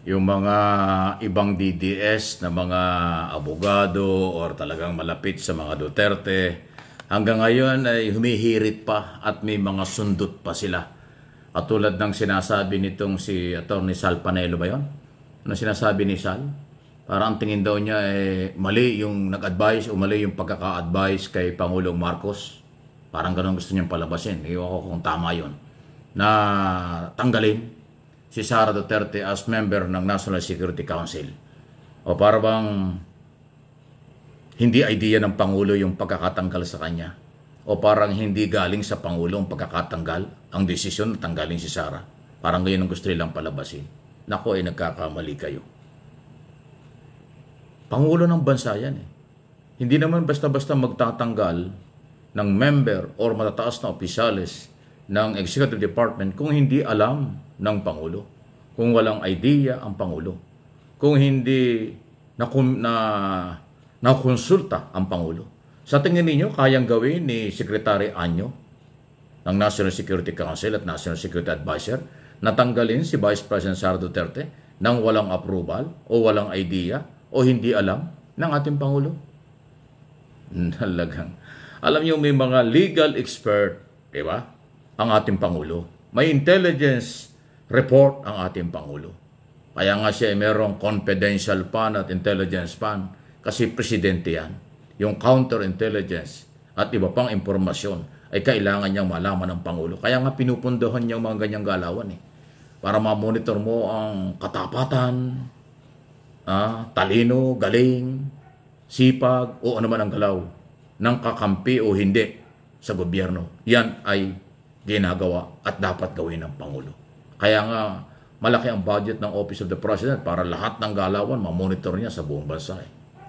yung mga ibang DDS na mga abogado or talagang malapit sa mga Duterte, hanggang ngayon ay humihirit pa at may mga sundot pa sila. Katulad ng sinasabi nitong si Atty. Sal Panelo ba yun? Ano sinasabi ni Sal? Parang tingin daw niya mali yung nag-advise o mali yung pagkaka-advise kay Pangulong Marcos. Parang ganun gusto niyang palabasin. Iwan ko kung tama yun. Na tanggalin si Sara Duterte as member ng National Security Council. O para bang hindi idea ng Pangulo yung pagkakatanggal sa kanya? O parang hindi galing sa Pangulo ang pagkakatanggal, ang desisyon na tanggalin si Sara? Parang ngayon ang gusto nilang palabasin. Nako ay nagkakamali kayo. Pangulo ng bansa yan eh. Hindi naman basta-basta magtatanggal ng member or matataas na opisyales ng Executive Department kung hindi alam ng Pangulo, kung walang idea ang Pangulo, kung hindi nakonsulta ang Pangulo. Sa tingin ninyo, kayang gawin ni Secretary Anyo ng National Security Council at National Security Advisor na tanggalin si Vice President Sara Duterte nang walang approval o walang idea o hindi alam ng ating Pangulo? Talagang. Alam niyo, may mga legal expert, di ba? Ang ating Pangulo. May intelligence report ang ating Pangulo. Kaya nga siya merong confidential fund at intelligence fund kasi presidente yan. Yung counterintelligence at iba pang impormasyon ay kailangan niyang malaman ng Pangulo. Kaya nga pinupundohan niyang mga ganyang galawan eh. Para ma-monitor mo ang katapatan, talino, galing, sipag o ano man ang galaw ng kakampi o hindi sa gobyerno. Yan ay ginagawa at dapat gawin ng Pangulo. Kaya nga, malaki ang budget ng Office of the President para lahat ng galawan ma-monitor niya sa buong bansa.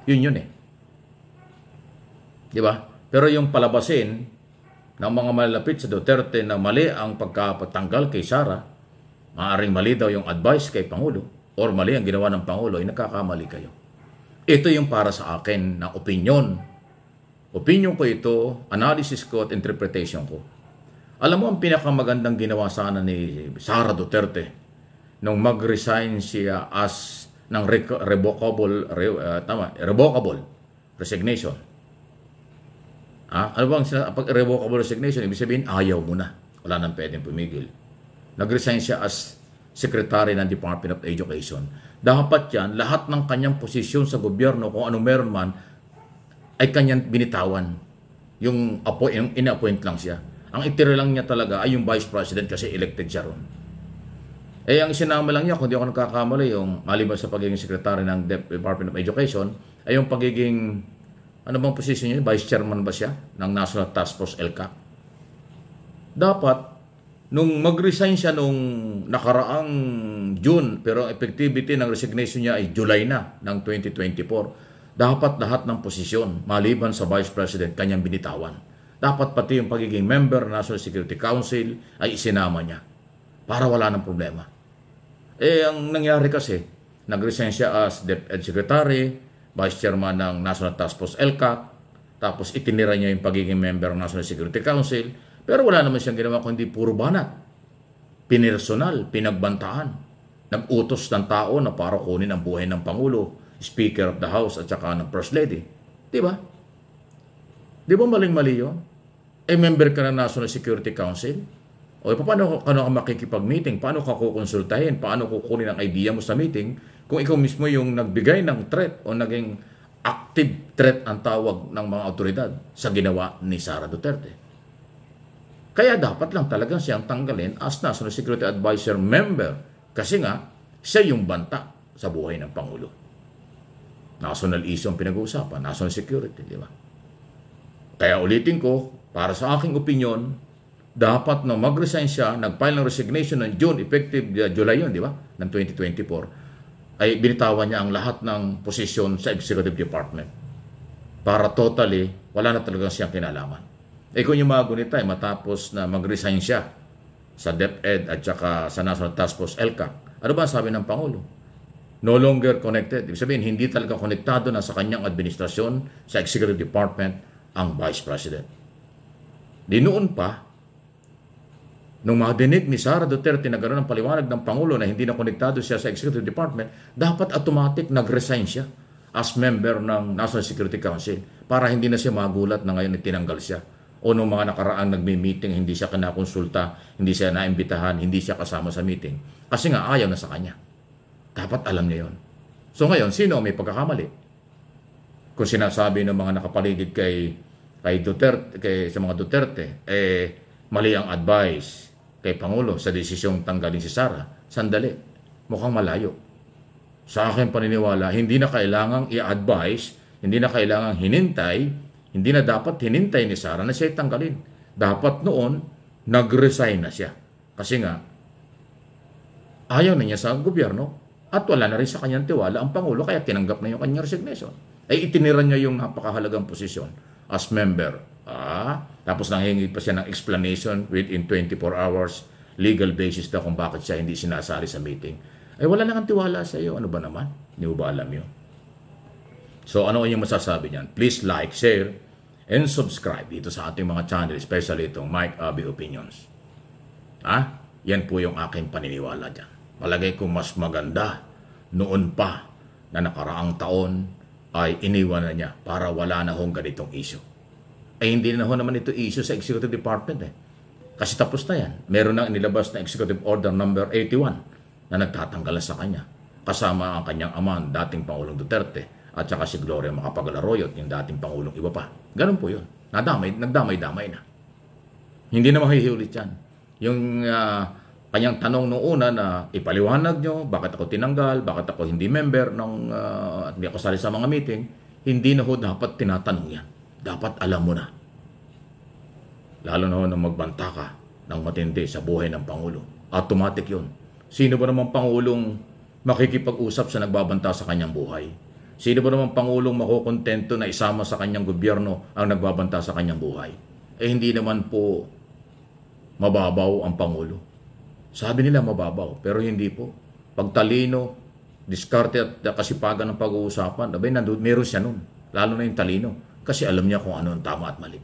Yun eh. Di ba? Pero yung palabasin ng mga malapit sa Duterte na mali ang pagkapatanggal kay Sara, maaaring mali daw yung advice kay Pangulo or mali ang ginawa ng Pangulo, ay nagkakamali kayo. Ito yung para sa akin na opinion. Opinion ko ito, analysis ko at interpretation ko. Alam mo, ang pinakamagandang ginawa sana ni Sara Duterte nung mag-resign siya as ng revocable resignation. Ano bang revocable resignation? Ibig sabihin, ayaw mo na. Wala nang pwedeng pumigil. Nag-resign siya as Secretary ng Department of Education. Dapat yan, lahat ng kanyang posisyon sa gobyerno, kung anong meron man, ay kanyang binitawan. Yung ina-appoint lang siya. Ang itira lang niya talaga ay yung Vice President kasi elected siya ron. Ang isinama lang niya, kung di ako nagkakamali, yung maliban sa pagiging Secretary ng Department of Education, ay yung pagiging, ano bang posisyon niya? Vice Chairman ba siya ng National Task Force LCAC? Dapat, nung mag-resign siya nung nakaraang June, pero effectivity ng resignation niya ay July na ng 2024, dapat lahat ng posisyon, maliban sa Vice President, kanyang binitawan. Dapat pati yung pagiging member ng National Security Council ay isinama niya para wala ng problema. Ang nangyari kasi, nag-resign siya as DepEd Secretary, Vice Chairman ng National Task Force LCAC, tapos itinira niya yung pagiging member ng National Security Council, pero wala naman siyang ginawa kundi puro banat. Pinersonal, pinagbantaan. Nag-utos ng tao na para kunin ang buhay ng Pangulo, Speaker of the House at saka ng First Lady. Diba? Di ba maling-mali yun? Member ka ng National Security Council? O paano ka makikipag-meeting? Paano ka kukonsultahin? Paano kukunin ang idea mo sa meeting kung ikaw mismo yung nagbigay ng threat o naging active threat ang tawag ng mga otoridad sa ginawa ni Sara Duterte? Kaya dapat lang talagang siyang tanggalin as National Security Advisor member kasi nga siya yung banta sa buhay ng Pangulo. National issue ang pinag-uusapan, national security, di ba? Kaya ulitin ko, para sa aking opinion, dapat na mag-resign siya, nag-file ng resignation ng June, effective July yun, di ba? Ng 2024, ay binitawan niya ang lahat ng posisyon sa Executive Department. Para totally, wala na talagang siyang kinalaman. Kung yung mga gunita, matapos na mag-resign siya sa DepEd at saka sa National Task Force LCAC, ano ba sabi ng Pangulo? No longer connected. Ibig sabihin, hindi talaga konektado na sa kanyang administrasyon sa Executive Department ang Vice President. Di noon pa, Nung madinig ni Sara Duterte na gano'n ang paliwanag ng Pangulo na hindi na konektado siya sa Executive Department, dapat automatic nag-resign siya as member ng National Security Council para hindi na siya magulat na ngayon itinanggal siya. O nung mga nakaraang nagmi-meeting, hindi siya kinakonsulta, hindi siya naimbitahan, hindi siya kasama sa meeting. Kasi nga ayaw na sa kanya. Dapat alam niya yon. So ngayon, sino may pagkakamali? Kung sinasabi ng mga nakapaligid kay Duterte, sa mga Duterte, mali ang advice kay Pangulo sa desisyong tanggalin si Sara, sandali, mukhang malayo. Sa akin paniniwala, hindi na kailangang i-advise, hindi na kailangang hinintay, hindi na dapat hinintay ni Sara na siya tanggalin. Dapat noon, nag-resign na siya. Kasi nga, ayaw na niya sa gobyerno at wala na rin sa kanyang tiwala ang Pangulo kaya tinanggap na yung kanyang resignation. Ay itiniran niya yung napakahalagang posisyon as member. Tapos nanghingi pa siya ng explanation within 24 hours, legal basis daw kung bakit siya hindi sinasali sa meeting. Ay wala nang tiwala sa iyo. Ano ba naman? Hindi mo ba alam yun? So ano yung masasabi niyan? Please like, share, and subscribe dito sa ating mga channel, especially itong Mike Abby Opinions. Yan po yung aking paniniwala dyan. Palagay ko mas maganda noon pa na nakaraang taon ay iniwan na niya para wala na hong ganitong issue. Ay hindi na ho naman ito issue sa Executive Department Kasi tapos na yan. Meron nang inilabas na Executive Order number 81 na nagtatanggal sa kanya. Kasama ang kanyang ama, dating Pangulong Duterte, at saka si Gloria Macapagal-Arroyo, yung dating Pangulong iba pa. Ganun po yun. Nagdamay-damay na. Hindi na mahihiulit yan. Yung kanyang tanong noong una na ipaliwanag nyo, bakit ako tinanggal, bakit ako hindi member at hindi ako sali sa mga meeting, hindi na ho dapat tinatanong yan. Dapat alam mo na. Lalo na ho nang magbanta ka ng matindi sa buhay ng Pangulo. Automatic yun. Sino ba naman Pangulong makikipag-usap sa nagbabanta sa kanyang buhay? Sino ba naman Pangulong makukontento na isama sa kanyang gobyerno ang nagbabanta sa kanyang buhay? Hindi naman po mababaw ang Pangulo. Sabi nila mababaw, pero hindi po. Pagtalino, diskarte at kasipagan ng pag-uusapan, meron siya nun. Lalo na yung talino. Kasi alam niya kung ano ang tama at mali.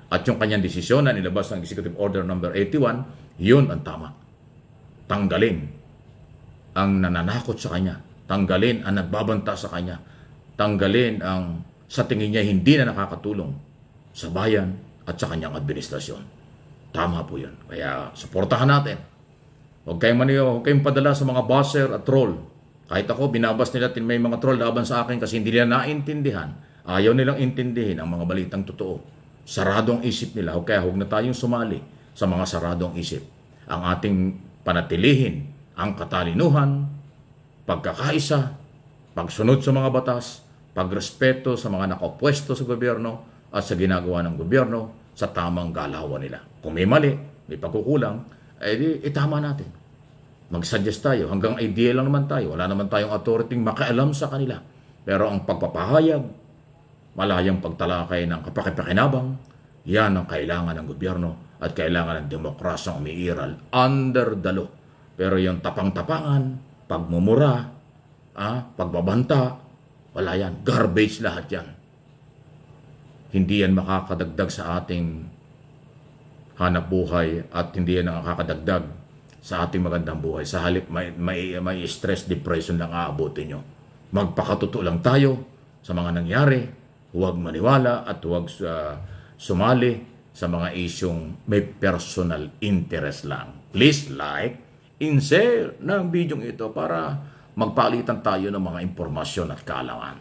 At yung kanyang desisyon na nilabas ng Executive Order number 81, yun ang tama. Tanggalin ang nananakot sa kanya. Tanggalin ang nagbabanta sa kanya. Tanggalin ang sa tingin niya hindi na nakakatulong sa bayan at sa kanyang administrasyon. Tama po yun. Kaya suportahan natin. Huwag kayong padala sa mga buzzer at troll. Kahit ako, binabas nila may mga troll laban sa akin kasi hindi nila naintindihan. Ayaw nilang intindihin ang mga balitang totoo. Saradong isip nila. Kaya huwag na tayong sumali sa mga saradong isip. Ang ating panatilihin ang katalinuhan, pagkakaisa, pagsunod sa mga batas, pagrespeto sa mga nakapwesto sa gobyerno at sa ginagawa ng gobyerno sa tamang galawan nila. Kung may mali, may pagkukulang, itama natin. Mag-suggest tayo. Hanggang idea lang naman tayo. Wala naman tayong authority makialam sa kanila. Pero ang pagpapahayag, malayang pagtalakay ng kapakipakinabang, yan ang kailangan ng gobyerno at kailangan ng demokrasyang umiiral under the law. Pero yung tapang-tapangan, pagmumura, pagbabanta, wala yan. Garbage lahat yan. Hindi yan makakadagdag sa ating hanap buhay at hindi yan nakakadagdag sa ating magandang buhay. Sa halip, may stress, depression lang aabutin nyo. Magpakatotoo lang tayo sa mga nangyari. Huwag maniwala at huwag sumali sa mga isyong may personal interest lang. Please like and share ng video ito para magpalitan tayo ng mga impormasyon at kaalaman.